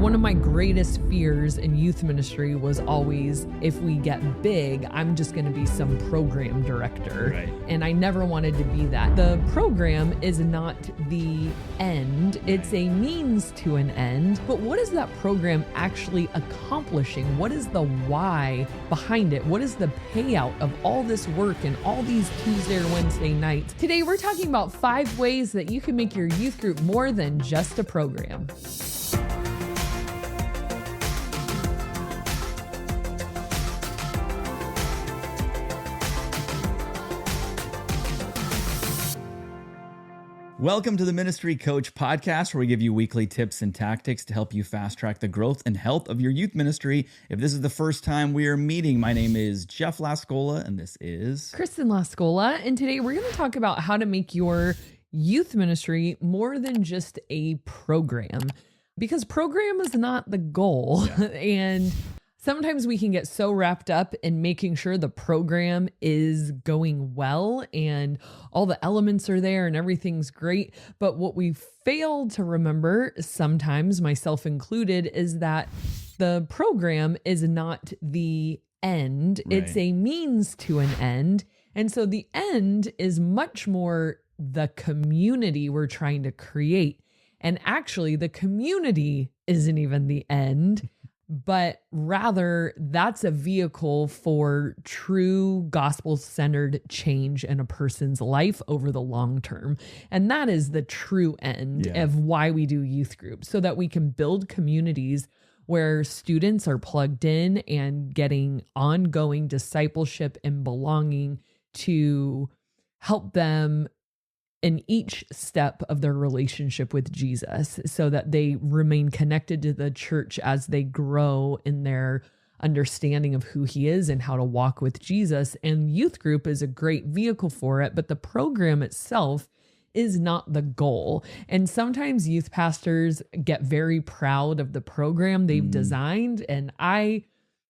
One of my greatest fears in youth ministry was always, if we get big, I'm just going to be some program director. Right. And I never wanted to be that. The program is not the end. It's a means to an end. But what is that program actually accomplishing? What is the why behind it? What is the payout of all this work and all these Tuesday or Wednesday nights? Today, we're talking about 5 ways that you can make your youth group more than just a program. Welcome to the Ministry Coach Podcast, where we give you weekly tips and tactics to help you fast track the growth and health of your youth ministry. If this is the first time we are meeting, my name is Jeff Lascola, and this is Kristen Lascola, and today we're going to talk about how to make your youth ministry more than just a program, because program is not the goal. And sometimes we can get so wrapped up in making sure the program is going well and all the elements are there and everything's great. But what we fail to remember, sometimes myself included, is that the program is not the end. Right. It's a means to an end. And so the end is much more the community we're trying to create. And actually, the community isn't even the end, but rather that's a vehicle for true gospel-centered change in a person's life over the long term. And that is the true end of why we do youth groups, so that we can build communities where students are plugged in and getting ongoing discipleship and belonging to help them in each step of their relationship with Jesus, so that they remain connected to the church as they grow in their understanding of who he is and how to walk with Jesus. And youth group is a great vehicle for it, but the program itself is not the goal. And sometimes youth pastors get very proud of the program they've designed, and I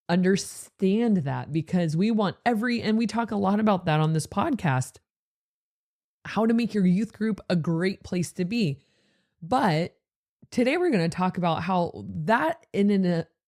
understand that, because we want and we talk a lot about that on this podcast, how to make your youth group a great place to be. But today we're going to talk about how that in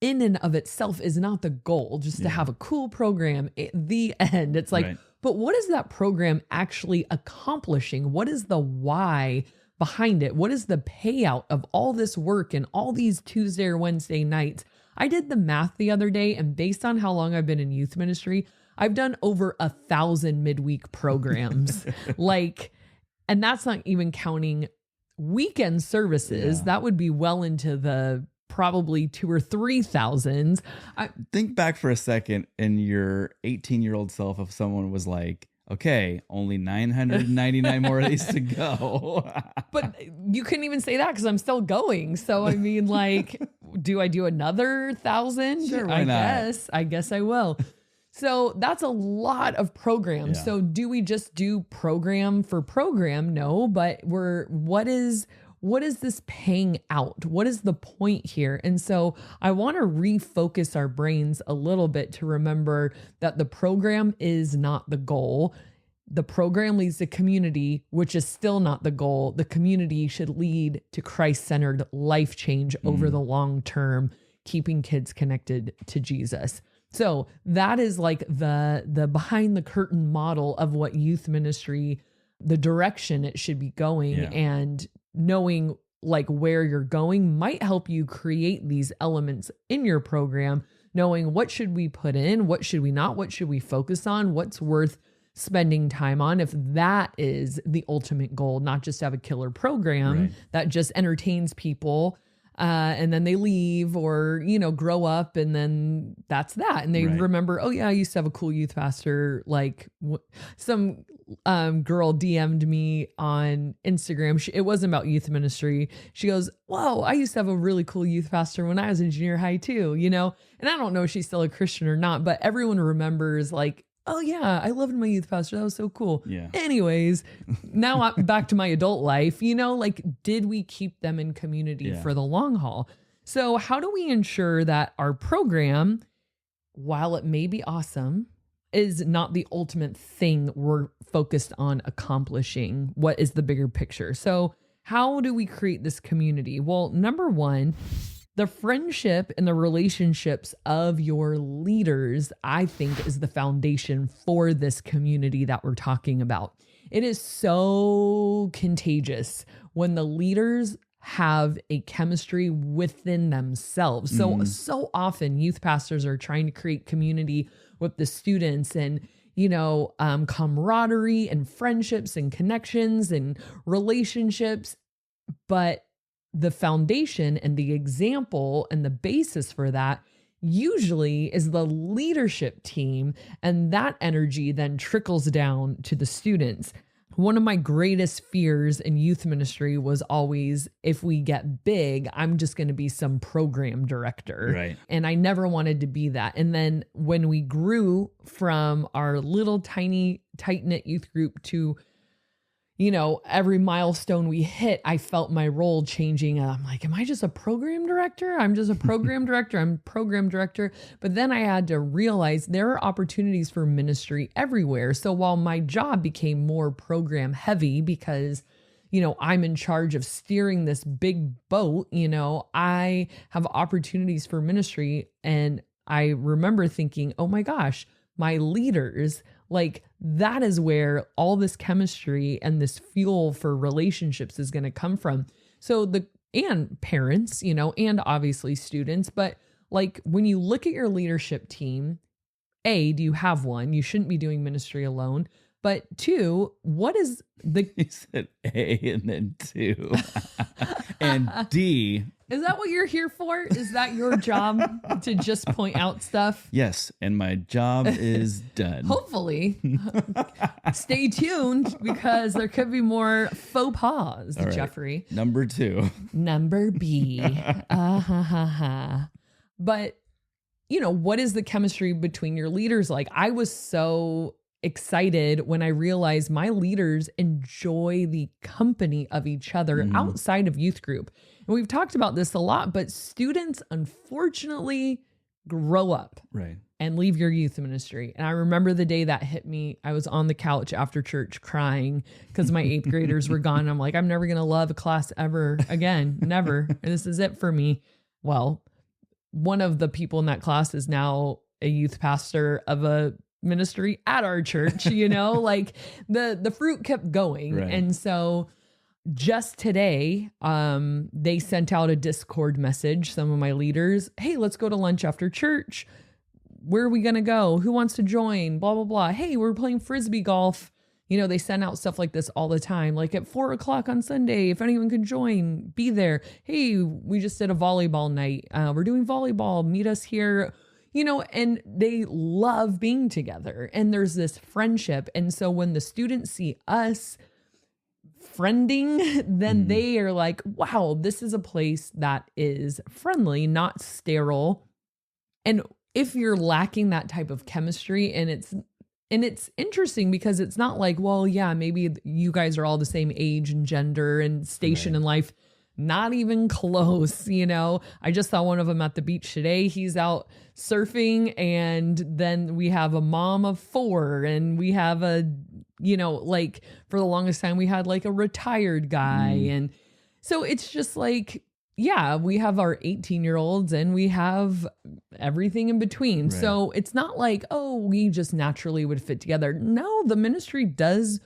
and of itself is not the goal, just to have a cool program at the end. It's like, but what is that program actually accomplishing? What is the why behind it? What is the payout of all this work and all these Tuesday or Wednesday nights? I did the math the other day, and based on how long I've been in youth ministry, I've done over 1,000 midweek programs. And that's not even counting weekend services. That would be well into the probably 2,000 or 3,000. Think back for a second in your 18-year-old self, if someone was like, okay, only 999 more of these to go. But you couldn't even say that because I'm still going. So, I mean, do I do another 1,000? Sure, why not? I guess I will. So that's a lot of programs. Yeah. So do we just do program for program? No, but what is this paying out? What is the point here? And so I want to refocus our brains a little bit to remember that the program is not the goal. The program leads to community, which is still not the goal. The community should lead to Christ-centered life change over the long term, keeping kids connected to Jesus. So that is like the behind the curtain model of what youth ministry, the direction it should be going, and knowing where you're going might help you create these elements in your program, knowing what should we put in, what should we not, what should we focus on, what's worth spending time on, if that is the ultimate goal, not just have a killer program that just entertains people. And then they leave or, grow up, and then that's that. And they remember, oh yeah, I used to have a cool youth pastor. Some girl DM'd me on Instagram. It wasn't about youth ministry. She goes, whoa, I used to have a really cool youth pastor when I was in junior high too, And I don't know if she's still a Christian or not, but everyone remembers oh yeah, I loved my youth pastor. That was so cool. Yeah. Anyways, now I'm back to my adult life, did we keep them in community for the long haul? So how do we ensure that our program, while it may be awesome, is not the ultimate thing we're focused on accomplishing? What is the bigger picture? So how do we create this community? Well, number one, The friendship and the relationships of your leaders, I think, is the foundation for this community that we're talking about. It is so contagious when the leaders have a chemistry within themselves. So often youth pastors are trying to create community with the students and, camaraderie and friendships and connections and relationships. But the foundation and the example and the basis for that usually is the leadership team, and that energy then trickles down to the students. One of my greatest fears in youth ministry was always, if we get big, I'm just going to be some program director. Right. And I never wanted to be that. And then when we grew from our little tiny tight-knit youth group to every milestone we hit, I felt my role changing. I'm like, am I just a program director? I'm just a program director. I'm program director. But then I had to realize there are opportunities for ministry everywhere. So while my job became more program heavy because, I'm in charge of steering this big boat, I have opportunities for ministry. And I remember thinking, oh my gosh, my leaders, like that is where all this chemistry and this fuel for relationships is going to come from. So and parents, and obviously students, but like when you look at your leadership team, A, do you have one? You shouldn't be doing ministry alone. But 2, what is the... He said A and then 2. And D... Is that what you're here for? Is that your job to just point out stuff? Yes, and my job is done. Hopefully. Stay tuned because there could be more faux pas, All right. Jeffrey. Number 2. Number B. But, what is the chemistry between your leaders like? I was so excited when I realized my leaders enjoy the company of each other outside of youth group. And we've talked about this a lot, but students unfortunately grow up and leave your youth ministry. And I remember the day that hit me, I was on the couch after church crying because my 8th graders were gone. I'm like, I'm never going to love a class ever again. Never. And this is it for me. Well, one of the people in that class is now a youth pastor of a ministry at our church, like the fruit kept going. Right. And so just today, they sent out a Discord message, some of my leaders, hey, let's go to lunch after church. Where are we going to go? Who wants to join? Blah, blah, blah. Hey, we're playing Frisbee golf. They send out stuff like this all the time. Like at 4:00 on Sunday, if anyone can join, be there. Hey, we just did a volleyball night. We're doing volleyball. Meet us here. And they love being together and there's this friendship. And so when the students see us friending, then they are like, wow, this is a place that is friendly, not sterile. And if you're lacking that type of chemistry, and it's interesting because it's not like, well, yeah, maybe you guys are all the same age and gender and station in life. Not even close, I just saw one of them at the beach today. He's out surfing, and then we have a mom of 4, and we have a, like for the longest time we had like a retired guy. And so it's just like, yeah, we have our 18-year-olds and we have everything in between. Right. So it's not like, oh, we just naturally would fit together. No, the ministry does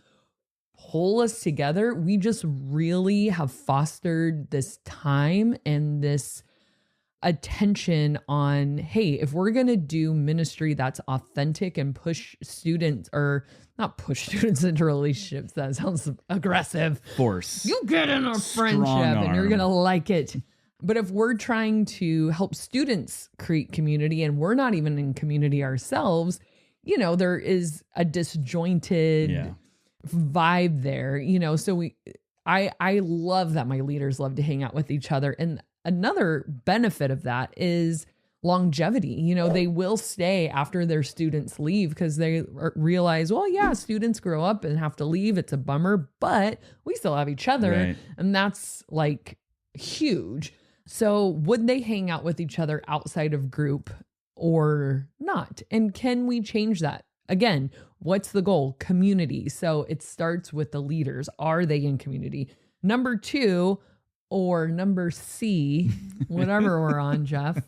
pull us together. We just really have fostered this time and this attention on, hey, if we're going to do ministry that's authentic and push students, or not push students into relationships, that sounds aggressive. Force. You get in a friendship and you're going to like it. But if we're trying to help students create community and we're not even in community ourselves, there is a disjointed vibe there, so I love that my leaders love to hang out with each other. And another benefit of that is longevity. They will stay after their students leave because they realize, well, yeah, students grow up and have to leave. It's a bummer, but we still have each other. Right. And that's like huge. So would they hang out with each other outside of group or not? And can we change that? Again, what's the goal? Community. So it starts with the leaders. Are they in community? Number 2, or number C, whatever we're on, Jeff.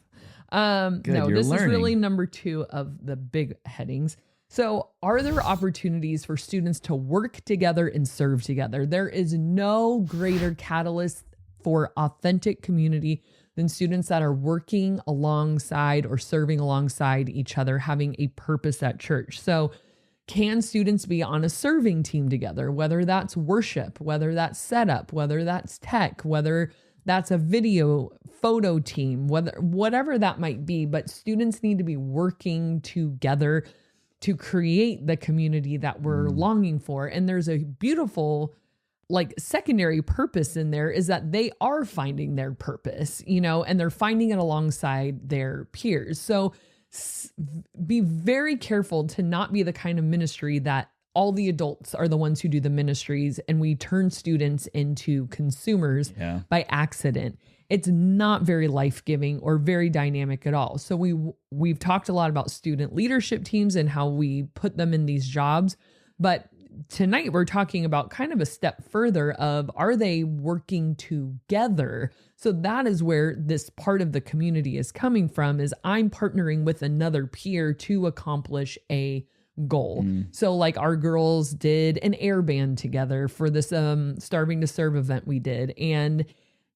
No, this is really number 2 of the big headings. So are there opportunities for students to work together and serve together? There is no greater catalyst for authentic community than students that are working alongside or serving alongside each other, having a purpose at church. So can students be on a serving team together, whether that's worship, whether that's setup, whether that's tech, whether that's a video photo team, whatever that might be, but students need to be working together to create the community that we're longing for. And there's a beautiful secondary purpose in there, is that they are finding their purpose, and they're finding it alongside their peers. So be very careful to not be the kind of ministry that all the adults are the ones who do the ministries and we turn students into consumers by accident. It's not very life-giving or very dynamic at all. So we've talked a lot about student leadership teams and how we put them in these jobs, but tonight we're talking about kind of a step further of, are they working together? So that is where this part of the community is coming from, is I'm partnering with another peer to accomplish a goal. So our girls did an air band together for this Starving to Serve event we did. And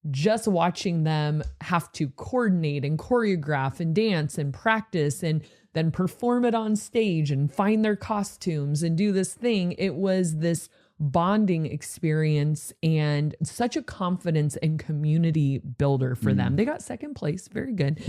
just watching them have to coordinate and choreograph and dance and practice and then perform it on stage and find their costumes and do this thing. It was this bonding experience and such a confidence and community builder for them. They got second place. Very good.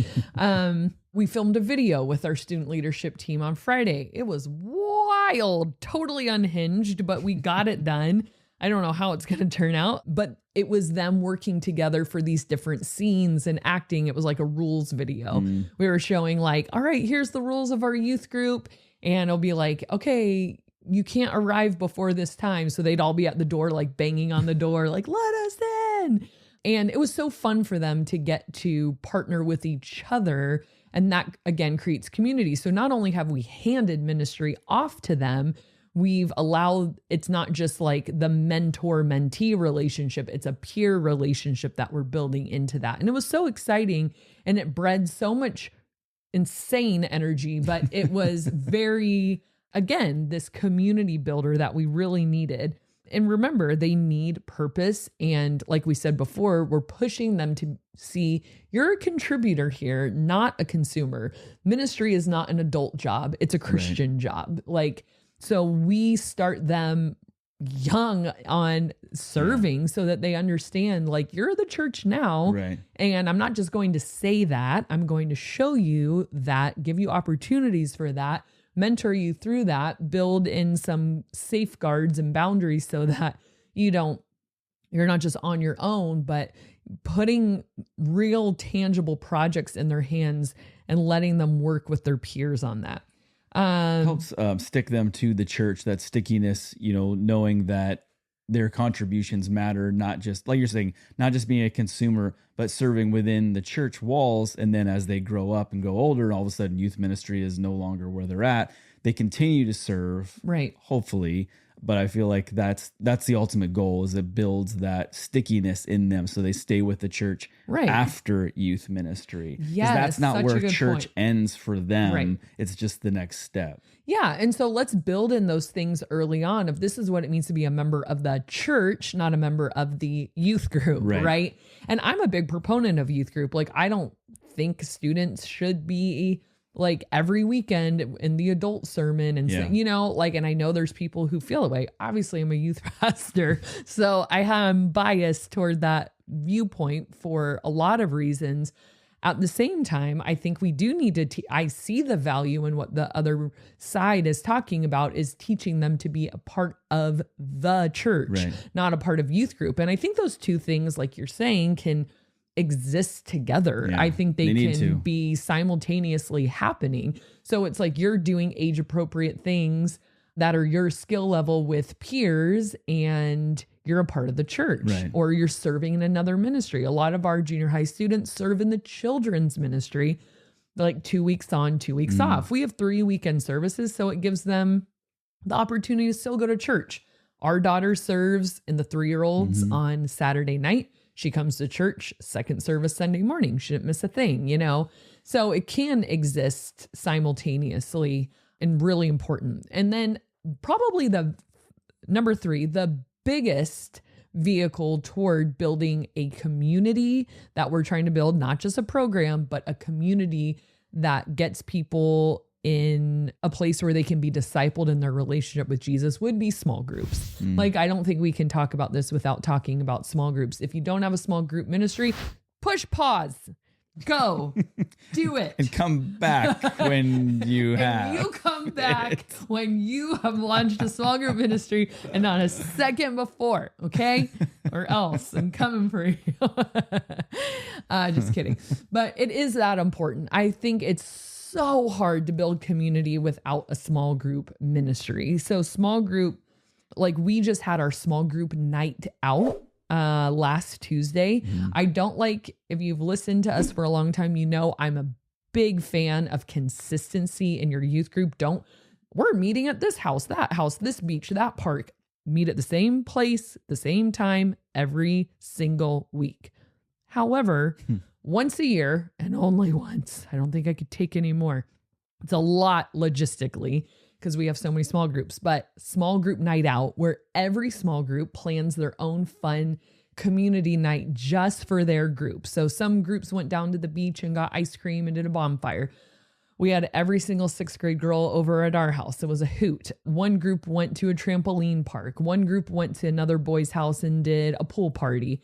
We filmed a video with our student leadership team on Friday. It was wild, totally unhinged, but we got it done. I don't know how it's going to turn out, but it was them working together for these different scenes and acting. It was like a rules video. We were showing all right, here's the rules of our youth group. And it'll be okay, you can't arrive before this time. So they'd all be at the door, banging on the door, let us in. And it was so fun for them to get to partner with each other. And that again creates community. So not only have we handed ministry off to them, we've allowed, it's not just the mentor-mentee relationship, it's a peer relationship that we're building into that. And it was so exciting and it bred so much insane energy, but it was very, again, this community builder that we really needed. And remember, they need purpose. And like we said before, we're pushing them to see you're a contributor here, not a consumer. Ministry is not an adult job. It's a Christian job. So we start them young on serving so that they understand you're the church now. And I'm not just going to say that, I'm going to show you that, give you opportunities for that, mentor you through that, build in some safeguards and boundaries so that you're not just on your own, but putting real tangible projects in their hands and letting them work with their peers on that. Helps stick them to the church, that stickiness, knowing that their contributions matter, not just, like you're saying, not just being a consumer, but serving within the church walls. And then as they grow up and go older, all of a sudden youth ministry is no longer where they're at. They continue to serve, hopefully. But I feel like that's the ultimate goal, is it builds that stickiness in them so they stay with the church after youth ministry. Yeah, that's not where church point. Ends for them. It's just the next step. Yeah. And so let's build in those things early on. If this is what it means to be a member of the church, not a member of the youth group, right? And I'm a big proponent of youth group. I don't think students should be every weekend in the adult sermon and and I know there's people who feel that way. Obviously I'm a youth pastor, so I am biased toward that viewpoint for a lot of reasons. At the same time, I think we do need to, I see the value in what the other side is talking about, is teaching them to be a part of the church, not a part of youth group. And I think those two things, like you're saying, can exist together. I think they can be simultaneously happening. So it's you're doing age appropriate things that are your skill level with peers, and you're a part of the church, or you're serving in another ministry. A lot of our junior high students serve in the children's ministry, 2 weeks on, 2 weeks off. We have 3 weekend services, so it gives them the opportunity to still go to church. Our daughter serves in the 3-year-olds on Saturday night. She comes to church, second service Sunday morning. She didn't miss a thing, you know? So it can exist simultaneously and really important. And then probably the number 3, the biggest vehicle toward building a community that we're trying to build, not just a program, but a community that gets people in a place where they can be discipled in their relationship with Jesus, would be small groups. Like, I don't think we can talk about this without talking about small groups. If you don't have a small group ministry, push pause, go, do it. And come back when you have. And you come back when you have launched a small group ministry and not a second before, okay? Or else I'm coming for you. Just kidding. But it is that important. I think it's so hard to build community without a small group ministry. So small group, like we just had our small group night out last Tuesday. I don't like, if you've listened to us for a long time, you know I'm a big fan of consistency in your youth group. We're meeting at this house, this beach, that park. Meet at the same place, the same time, every single week. However, once a year, and only once, I don't think I could take any more. It's a lot logistically because we have so many small groups, but small group night out where every small group plans their own fun community night just for their group. So some groups went down to the beach and got ice cream and did a bonfire. We had every single 6th grade girl over at our house. It was a hoot. One group went to a trampoline park. One group went to another boy's house and did a pool party.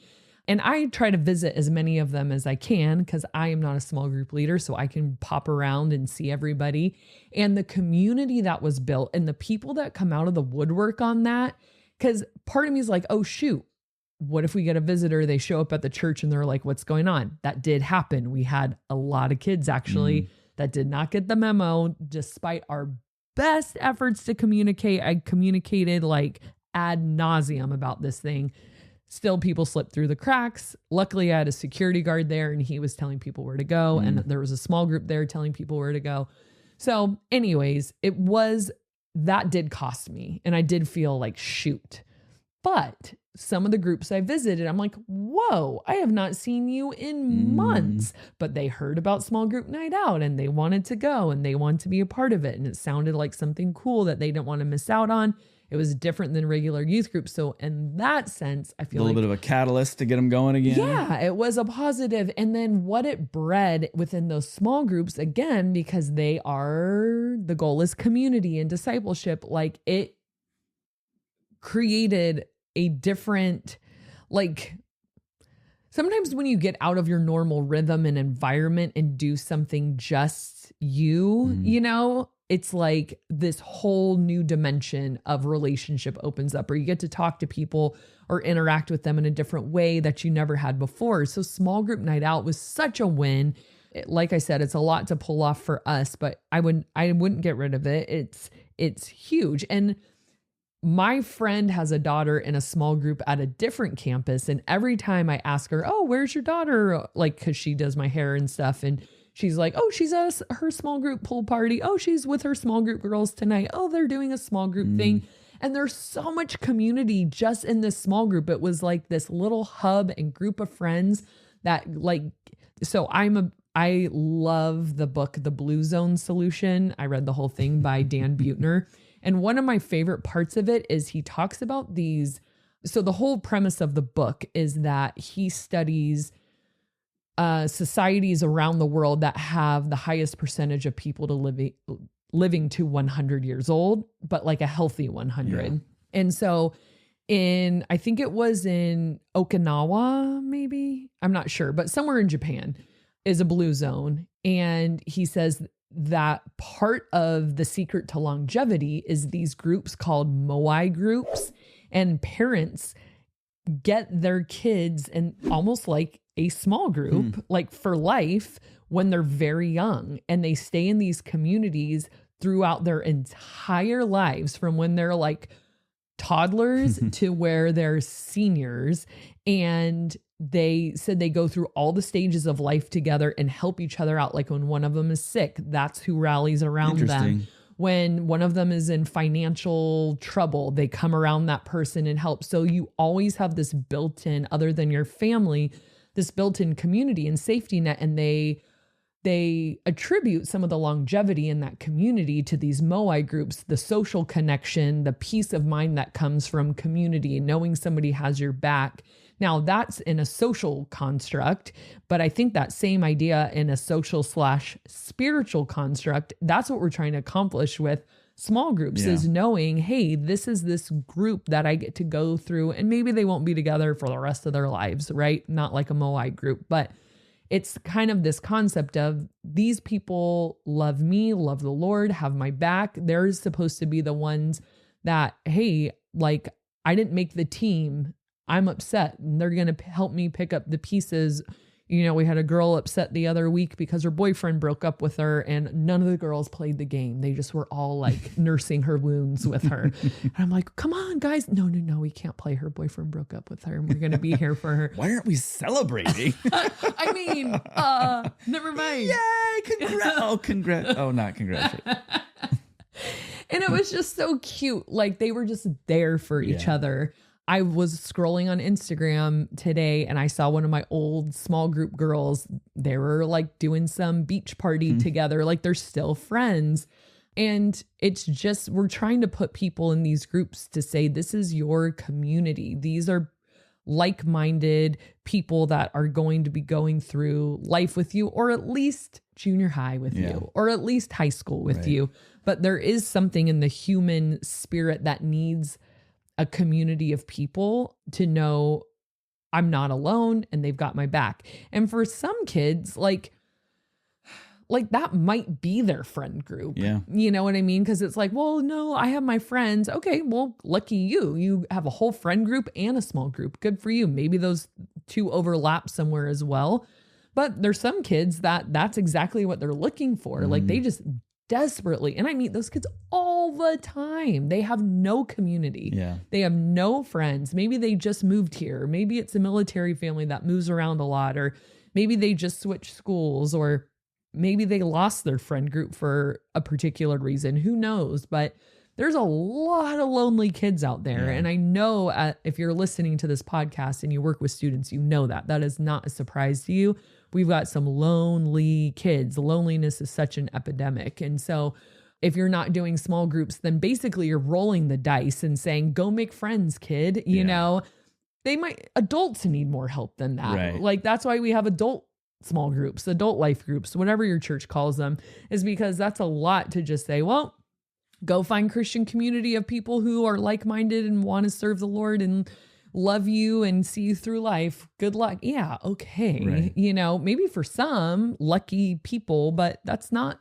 And I try to visit as many of them as I can because I am not a small group leader, so I can pop around and see everybody. And the community that was built and the people that come out of the woodwork on that, because part of me is like, oh, shoot, what if we get a visitor? They show up at the church and they're like, what's going on? That did happen. We had a lot of kids actually that did not get the memo despite our best efforts to communicate. I communicated like ad nauseum about this thing. Still, people slipped through the cracks. Luckily, I had a security guard there and he was telling people where to go. And there was a small group there telling people where to go. So anyways, that did cost me. And I did feel like, shoot. But some of the groups I visited, I'm like, whoa, I have not seen you in months. But they heard about small group night out and they wanted to go and they wanted to be a part of it. And it sounded like something cool that they didn't want to miss out on. It was different than regular youth groups. So in that sense, I feel like a little bit of a catalyst to get them going again. Yeah, it was a positive. And then what it bred within those small groups, again, because the goal is community and discipleship, like it created a different, like sometimes when you get out of your normal rhythm and environment and do something just you know, it's like this whole new dimension of relationship opens up, or you get to talk to people or interact with them in a different way that you never had before. So small group night out was such a win. Like I said, it's a lot to pull off for us, but I wouldn't get rid of it. It's huge. And my friend has a daughter in a small group at a different campus. And every time I ask her, oh, where's your daughter? Like, cause she does my hair and stuff. And she's like, oh, she's at her small group pool party. Oh, she's with her small group girls tonight. Oh, they're doing a small group thing. And there's so much community just in this small group. It was like this little hub and group of friends that like, so I love the book, The Blue Zone Solution. I read the whole thing by Dan Buettner. And one of my favorite parts of it is he talks about these. So the whole premise of the book is that he studies societies around the world that have the highest percentage of people living to 100 years old, but like a healthy 100. Yeah. And so I think it was in Okinawa, maybe, I'm not sure, but somewhere in Japan is a blue zone. And he says that part of the secret to longevity is these groups called MOAI groups, and parents get their kids in almost like a small group, like for life when they're very young, and they stay in these communities throughout their entire lives from when they're like toddlers to where they're seniors. And they said they go through all the stages of life together and help each other out. Like when one of them is sick, that's who rallies around them. When one of them is in financial trouble, they come around that person and help. So you always have this built-in, other than your family, this built-in community and safety net. And they attribute some of the longevity in that community to these MOAI groups, the social connection, the peace of mind that comes from community, knowing somebody has your back. Now that's in a social construct, but I think that same idea in a social/spiritual construct, that's what we're trying to accomplish with small groups is knowing, hey, this is this group that I get to go through, and maybe they won't be together for the rest of their lives, right? Not like a MOAI group, but it's kind of this concept of these people love me, love the Lord, have my back. They're supposed to be the ones that, hey, like I didn't make the team. I'm upset, and they're going to help me pick up the pieces. You know, we had a girl upset the other week because her boyfriend broke up with her, and none of the girls played the game. They just were all like nursing her wounds with her. And I'm like, come on, guys. No, we can't play. Her boyfriend broke up with her, and we're going to be here for her. Why aren't we celebrating? I mean, never mind. Yay, congrats. Oh, not congrats. And it was just so cute. Like they were just there for each other. I was scrolling on Instagram today and I saw one of my old small group girls. They were like doing some beach party together. Like they're still friends. And it's just, we're trying to put people in these groups to say, this is your community. These are like-minded people that are going to be going through life with you, or at least junior high with you, or at least high school with you. But there is something in the human spirit that needs a community of people to know I'm not alone and they've got my back. And for some kids, like that might be their friend group. Yeah. You know what I mean? Because it's like, well, no, I have my friends. Okay, well, lucky you. You have a whole friend group and a small group. Good for you. Maybe those two overlap somewhere as well. But there's some kids that's exactly what they're looking for. Like they just desperately, and I meet those kids all the time. They have no community. Yeah. They have no friends. Maybe they just moved here. Maybe it's a military family that moves around a lot, or maybe they just switched schools, or maybe they lost their friend group for a particular reason. Who knows? But there's a lot of lonely kids out there. And I know if you're listening to this podcast and you work with students, you know that is not a surprise to you. We've got some lonely kids. Loneliness is such an epidemic. And so if you're not doing small groups, then basically you're rolling the dice and saying, go make friends, kid. You know, adults need more help than that. Right. Like that's why we have adult small groups, adult life groups, whatever your church calls them, is because that's a lot to just say, well, go find Christian community of people who are like-minded and want to serve the Lord and love you and see you through life. Good luck. Yeah. Okay. Right. You know, maybe for some lucky people, but that's not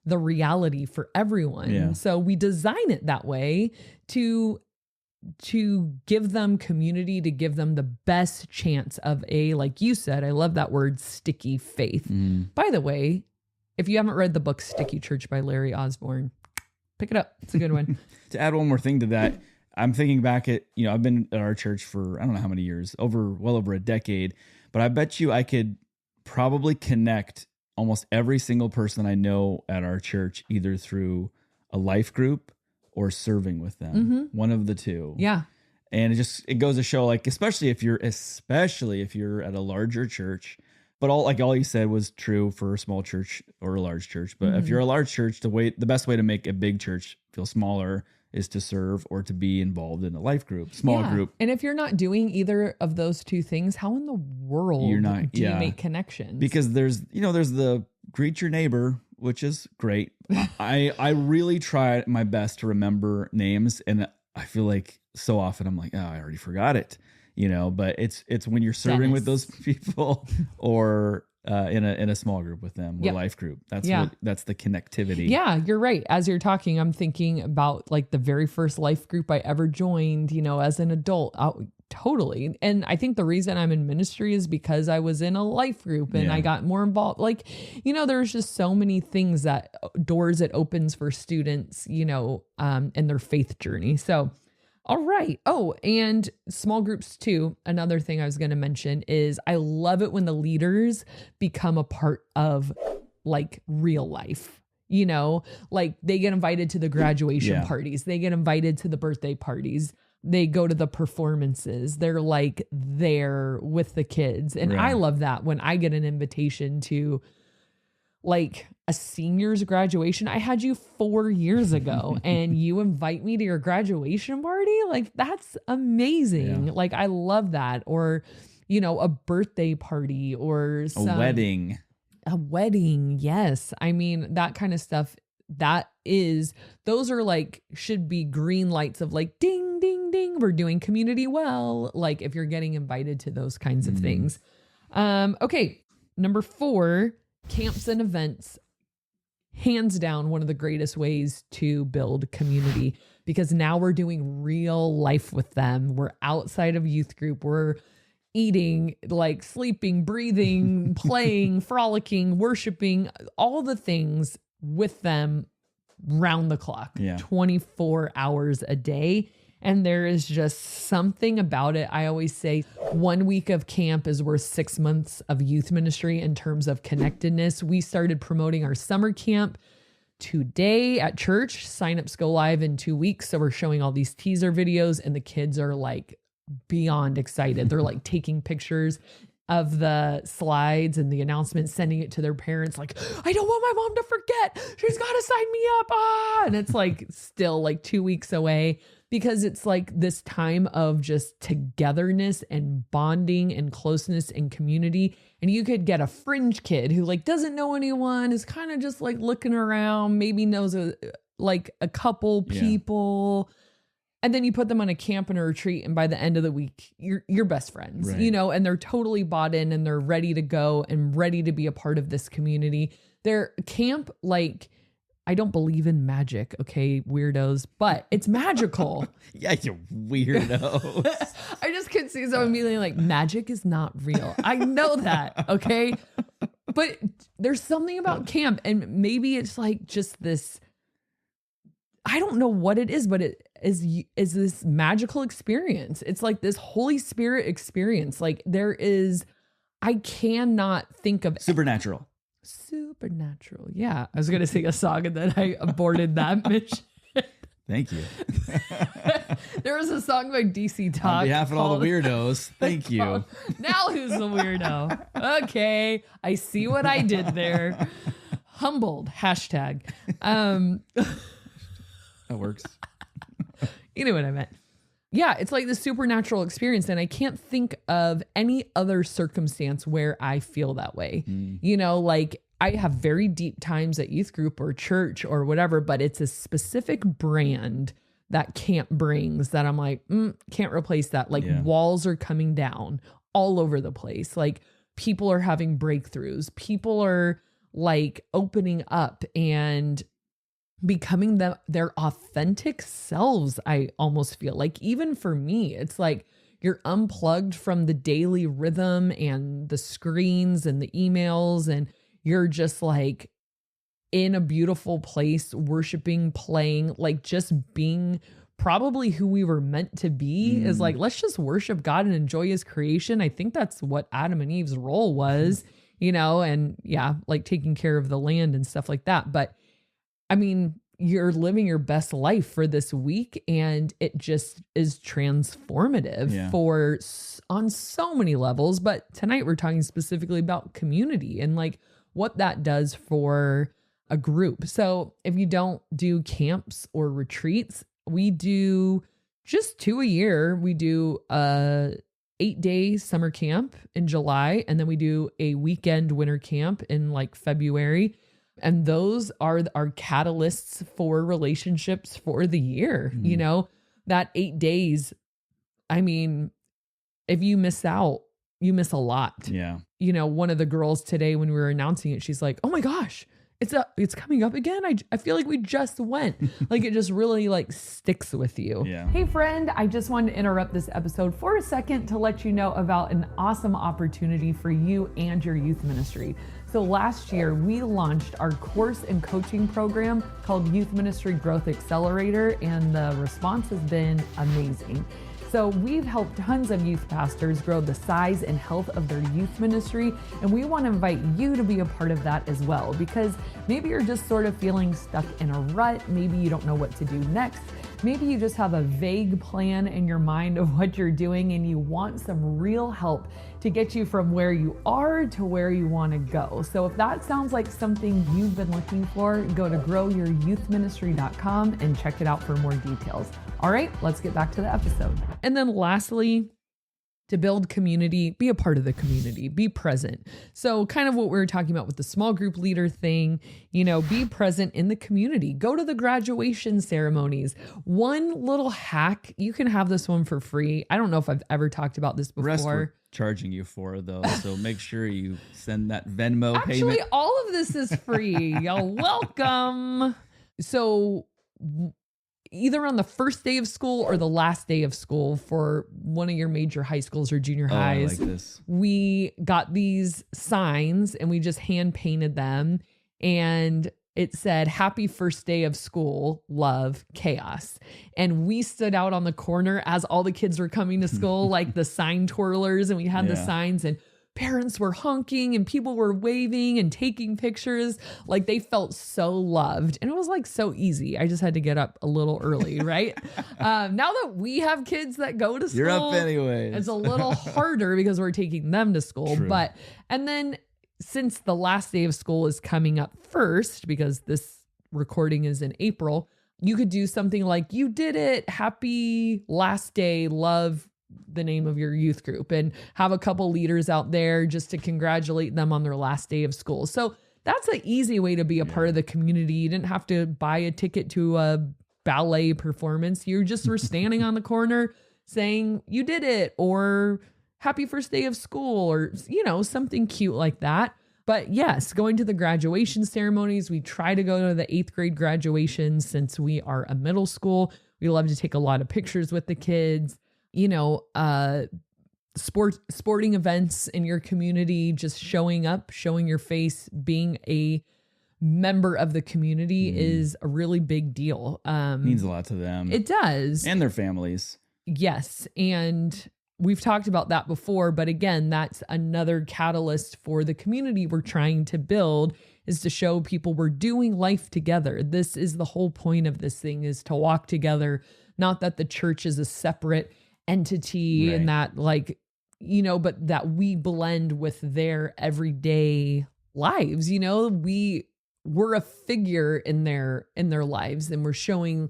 the reality for everyone. Yeah. So we design it that way to give them community, to give them the best chance of like you said, I love that word, sticky faith. By the way, if you haven't read the book Sticky Church by Larry Osborne, pick it up. It's a good one. To add one more thing to that, I'm thinking back at, I've been at our church for, I don't know how many years, well over a decade, but I bet you I could probably connect almost every single person I know at our church, either through a life group or serving with them. One of the two. Yeah. And it goes to show, like, especially if you're at a larger church, but all you said was true for a small church or a large church. But if you're a large church, the best way to make a big church feel smaller is to serve or to be involved in a life group, small group. And if you're not doing either of those two things, how in the world do you make connections? Because there's the greet your neighbor, which is great. I really try my best to remember names, and I feel like so often I'm like, oh, I already forgot it, but it's when you're serving with those people or in a small group with them, or life group. That's the connectivity. Yeah, you're right. As you're talking, I'm thinking about like the very first life group I ever joined, as an adult. Totally. And I think the reason I'm in ministry is because I was in a life group and I got more involved. Like, there's just so many things doors it opens for students, in their faith journey. So, all right. Oh, and small groups too. Another thing I was going to mention is I love it when the leaders become a part of like real life. you know, like they get invited to the graduation Yeah. parties, they get invited to the birthday parties, they go to the performances, they're like there with the kids. And Right. I love that when I get an invitation to like a senior's graduation. I had you 4 years ago and you invite me to your graduation party. Like that's amazing. Yeah. Like I love that. Or, you know, a birthday party or A wedding. A wedding. Yes. I mean, that kind of stuff, those are like, should be green lights of like, ding, ding, ding. We're doing community well. Like if you're getting invited to those kinds of things. Okay. Number 4, camps and events. Hands down, one of the greatest ways to build community, because now we're doing real life with them. We're outside of youth group. We're eating, like sleeping, breathing, playing, frolicking, worshiping, all the things with them round the clock, 24 hours a day. And there is just something about it. I always say 1 week of camp is worth 6 months of youth ministry in terms of connectedness. We started promoting our summer camp today at church. Signups go live in 2 weeks. So we're showing all these teaser videos and the kids are like beyond excited. They're like taking pictures of the slides and the announcement, sending it to their parents. Like, I don't want my mom to forget. She's got to sign me up. And it's like still like 2 weeks away, because it's like this time of just togetherness and bonding and closeness and community. And you could get a fringe kid who like doesn't know anyone, is kind of just like looking around, maybe knows like a couple people. And then you put them on a camp and a retreat, and by the end of the week, you're best friends, you know, and they're totally bought in and they're ready to go and ready to be a part of this community. Their camp, like, I don't believe in magic, okay, weirdos, but it's magical. Yeah, you weirdos. I just could see someone being like, magic is not real. I know that, okay? But there's something about camp, and maybe it's like just this, I don't know what it is, but it is this magical experience. It's like this Holy Spirit experience. Like I cannot think of Supernatural. Supernatural. Yeah. I was going to sing a song and then I aborted that mission. Thank you. There was a song by DC Talk. On behalf of all the weirdos, thank you. Now who's the weirdo? Okay. I see what I did there. Humbled. Hashtag. That works. You know what I meant. Yeah, it's like the supernatural experience. And I can't think of any other circumstance where I feel that way. You know, like I have very deep times at youth group or church or whatever, but it's a specific brand that camp brings that I'm like, can't replace that. Like walls are coming down all over the place. Like people are having breakthroughs. People are like opening up and becoming their authentic selves. I almost feel like, even for me, it's like you're unplugged from the daily rhythm and the screens and the emails, and you're just like in a beautiful place, worshiping, playing, like just being probably who we were meant to be. Is like, let's just worship God and enjoy his creation. I think that's what Adam and Eve's role was, you know, and like taking care of the land and stuff like that. But I mean, you're living your best life for this week, and it just is transformative on so many levels. But tonight we're talking specifically about community and like what that does for a group. So if you don't do camps or retreats, we do just 2 a year. We do a 8-day summer camp in July, and then we do a weekend winter camp in like February. And those are our catalysts for relationships for the year. You know, that 8 days, I mean, if you miss out, you miss a lot. Yeah. You know, one of the girls today, when we were announcing it, she's like, oh my gosh, it's coming up again. I feel like we just went. Like it just really like sticks with you. Yeah. Hey friend, I just wanted to interrupt this episode for a second to let you know about an awesome opportunity for you and your youth ministry. So last year we launched our course and coaching program called Youth Ministry Growth Accelerator, and the response has been amazing. So we've helped tons of youth pastors grow the size and health of their youth ministry, and we want to invite you to be a part of that as well, because maybe you're just sort of feeling stuck in a rut. Maybe you don't know what to do next. Maybe you just have a vague plan in your mind of what you're doing and you want some real help to get you from where you are to where you want to go. So if that sounds like something you've been looking for, go to growyouryouthministry.com and check it out for more details. All right, let's get back to the episode. And then lastly, to build community, be a part of the community, be present. So kind of what we were talking about with the small group leader thing, be present in the community. Go to the graduation ceremonies. One little hack, you can have this one for free. I don't know if I've ever talked about this before. Rest we're charging you for though, so make sure you send that Venmo payment. Actually, all of this is free. Y'all welcome. So either on the first day of school or the last day of school for one of your major high schools or junior highs, I like this. We got these signs and we just hand painted them, and it said, "Happy first day of school, love, chaos." And we stood out on the corner as all the kids were coming to school, like the sign twirlers, and we had the signs, and parents were honking and people were waving and taking pictures. Like they felt so loved. And it was like so easy. I just had to get up a little early, right? Now that we have kids that go to school, you're up anyways. It's a little harder because we're taking them to school. True. And then since the last day of school is coming up first, because this recording is in April, you could do something like, "You did it. Happy last day, love," the name of your youth group, and have a couple leaders out there just to congratulate them on their last day of school. So that's an easy way to be a part of the community. You didn't have to buy a ticket to a ballet performance. You just were standing on the corner saying, "You did it," or "Happy first day of school," or, something cute like that. But yes, going to the graduation ceremonies, we try to go to the 8th grade graduations since we are a middle school. We love to take a lot of pictures with the kids. Sporting events in your community, just showing up, showing your face, being a member of the community is a really big deal. Means a lot to them. It does. And their families. Yes. And we've talked about that before, but again, that's another catalyst for the community we're trying to build, is to show people we're doing life together. This is the whole point of this thing, is to walk together, not that the church is a separate entity, right, and that but that we blend with their everyday lives. We're a figure in their lives, and we're showing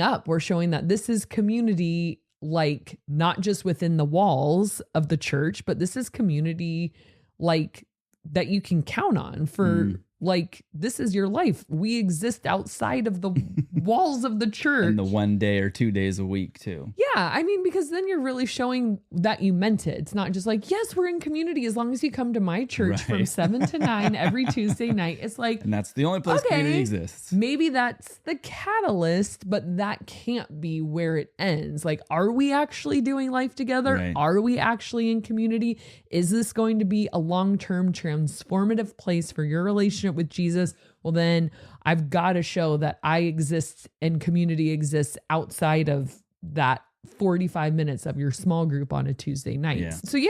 up. We're showing that this is community, like not just within the walls of the church, but this is community like that you can count on for like, this is your life. We exist outside of the walls of the church. And the 1 day or 2 days a week too. Yeah. Because then you're really showing that you meant it. It's not just like, yes, we're in community as long as you come to my church from 7 to 9 every Tuesday night. It's like, and that's the only place community exists. Maybe that's the catalyst, but that can't be where it ends. Like, are we actually doing life together? Right. Are we actually in community? Is this going to be a long-term transformative place for your relationship with Jesus? Well, then I've got to show that I exist and community exists outside of that 45 minutes of your small group on a Tuesday night. Yeah. So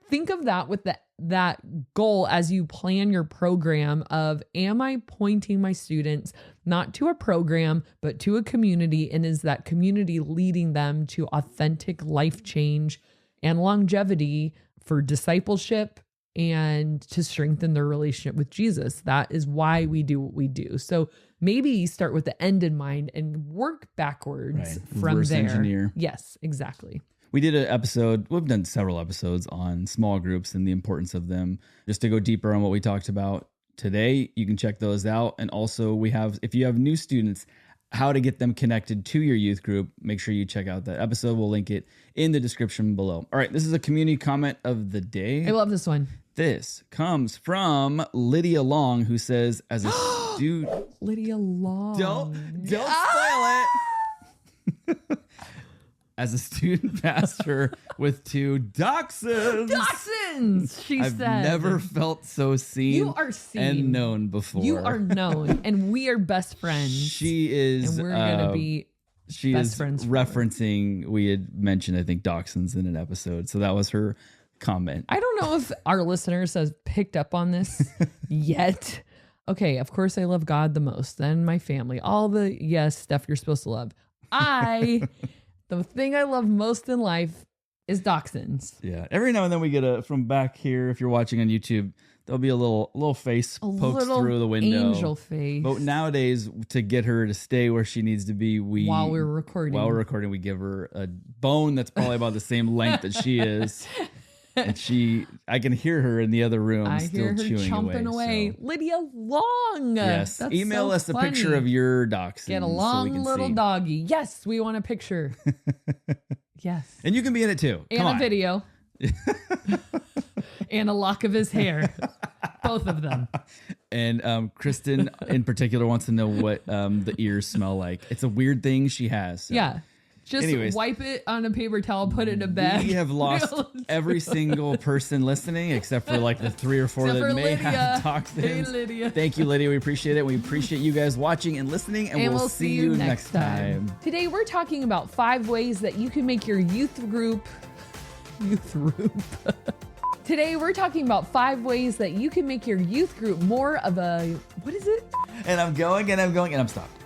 think of that with that goal as you plan your program of, am I pointing my students not to a program, but to a community? And is that community leading them to authentic life change and longevity for discipleship and to strengthen their relationship with Jesus? That is why we do what we do. So maybe start with the end in mind and work backwards from Reverse there. Engineer. Yes, exactly. We did an episode, we've done several episodes on small groups and the importance of them. Just to go deeper on what we talked about today, you can check those out. And also we have, if you have new students, how to get them connected to your youth group, make sure you check out that episode. We'll link it in the description below. All right, this is a community comment of the day. I love this one. This comes from Lydia Long, who says, as a student... Lydia Long. Don't spoil it. As a student pastor with 2 dachshunds. She I've said. I've never felt so seen, you are seen and known before. You are known, and we are best friends. She is... And we're going to be She Best is friends forever. referencing, we had mentioned, I think, dachshunds in an episode. So that was her comment. I don't know if our listeners have picked up on this yet. Okay, of course I love God the most, then my family, all the stuff you're supposed to love. The thing I love most in life is dachshunds. Yeah. Every now and then we get from back here, if you're watching on YouTube, there'll be a little face pokes through the window. Angel face. But nowadays, to get her to stay where she needs to be, while we're recording, we give her a bone that's probably about the same length that she is. And I can hear her in the other room I still hear her chewing chomping away. So. Lydia Long. Yes. That's Email so us a funny. picture of your dachshund. Get a long so we can little see. doggy. Yes, we want a picture. Yes. And you can be in it too. And Come on. a video. And a lock of his hair. Both of them. And Kristen in particular wants to know what the ears smell like. It's a weird thing she has. So. Yeah. Just Anyways, wipe it on a paper towel, put it in a bag. We have lost every single person listening except for like the 3 or 4 that may have dachshunds. Hey, Lydia. Thank you, Lydia. We appreciate it. We appreciate you guys watching and listening, and we'll see you next time. Today we're talking about 5 ways that you can make your youth group. Today we're talking about 5 ways that you can make your youth group more of a, what is it? And I'm going, and I'm stopped.